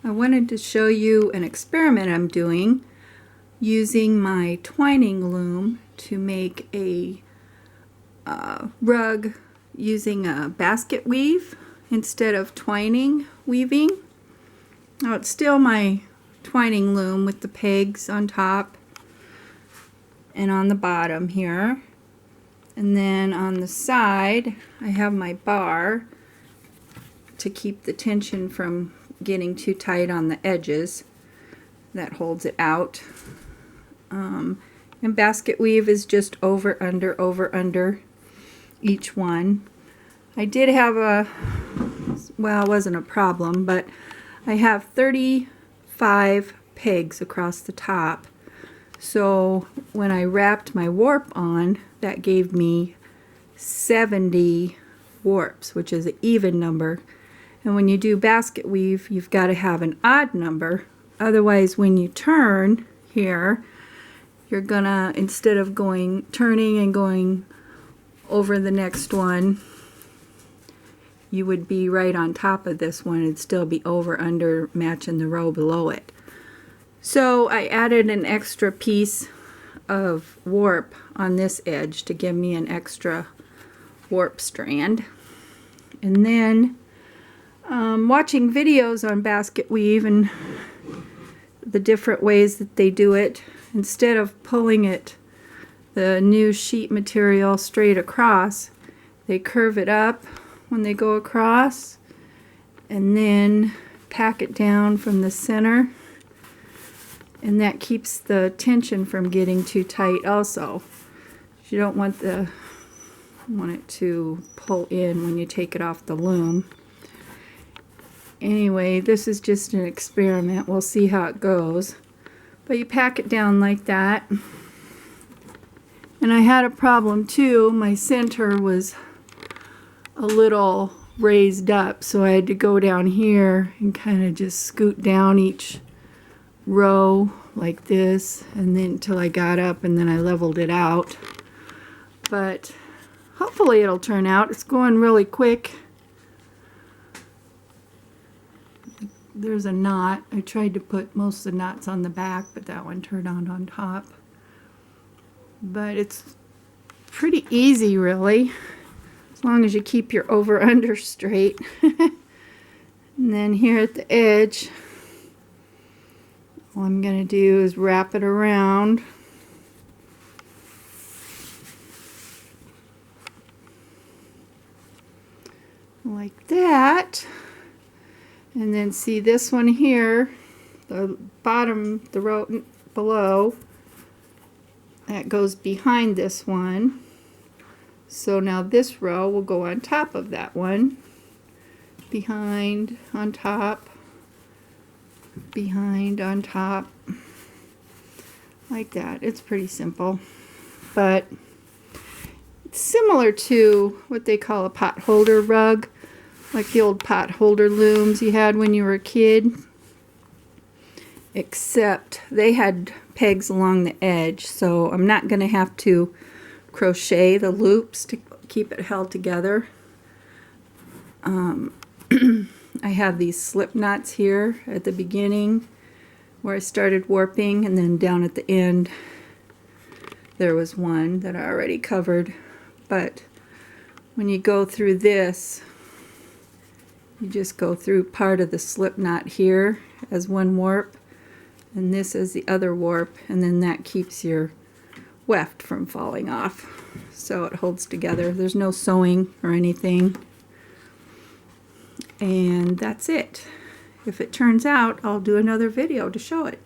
I wanted to show you an experiment I'm doing using my twining loom to make a rug using a basket weave instead of twining weaving. Now it's still my twining loom with the pegs on top and on the bottom here, and then on the side I have my bar to keep the tension from getting too tight on the edges. That holds it out. And basket weave is just over under each one. I did have well, it wasn't a problem, but I have 35 pegs across the top. So when I wrapped my warp on, that gave me 70 warps, which is an even number. And when you do basket weave, you've got to have an odd number. Otherwise, when you turn here, you're gonna, instead of turning and going over the next one, you would be right on top of this one and still be over under matching the row below it. So I added an extra piece of warp on this edge to give me an extra warp strand. And then watching videos on basket weave and the different ways that they do it, instead of pulling it, the new sheet material, straight across, they curve it up when they go across and then pack it down from the center, and that keeps the tension from getting too tight also. You don't want it to pull in when you take it off the loom. Anyway, this is just an experiment. We'll see how it goes. But you pack it down like that. And I had a problem too. My center was a little raised up, so I had to go down here and kind of just scoot down each row like this, and then until I got up, and then I leveled it out. But hopefully it'll turn out. It's going really quick. There's a knot. I tried to put most of the knots on the back, but that one turned out on top. But it's pretty easy, really, as long as you keep your over-under straight. And then here at the edge, all I'm going to do is wrap it around. Like that. And then see this one here, the bottom, the row below, that goes behind this one. So now this row will go on top of that one. Behind, on top, behind, on top. Like that. It's pretty simple. But it's similar to what they call a pot holder rug. Like the old pot holder looms you had when you were a kid, except they had pegs along the edge, so I'm not going to have to crochet the loops to keep it held together. I have these slip knots here at the beginning where I started warping, and then down at the end there was one that I already covered. But when you go through this, you just go through part of the slip knot here as one warp, and this as the other warp, and then that keeps your weft from falling off. So it holds together. There's no sewing or anything. And that's it. If it turns out, I'll do another video to show it.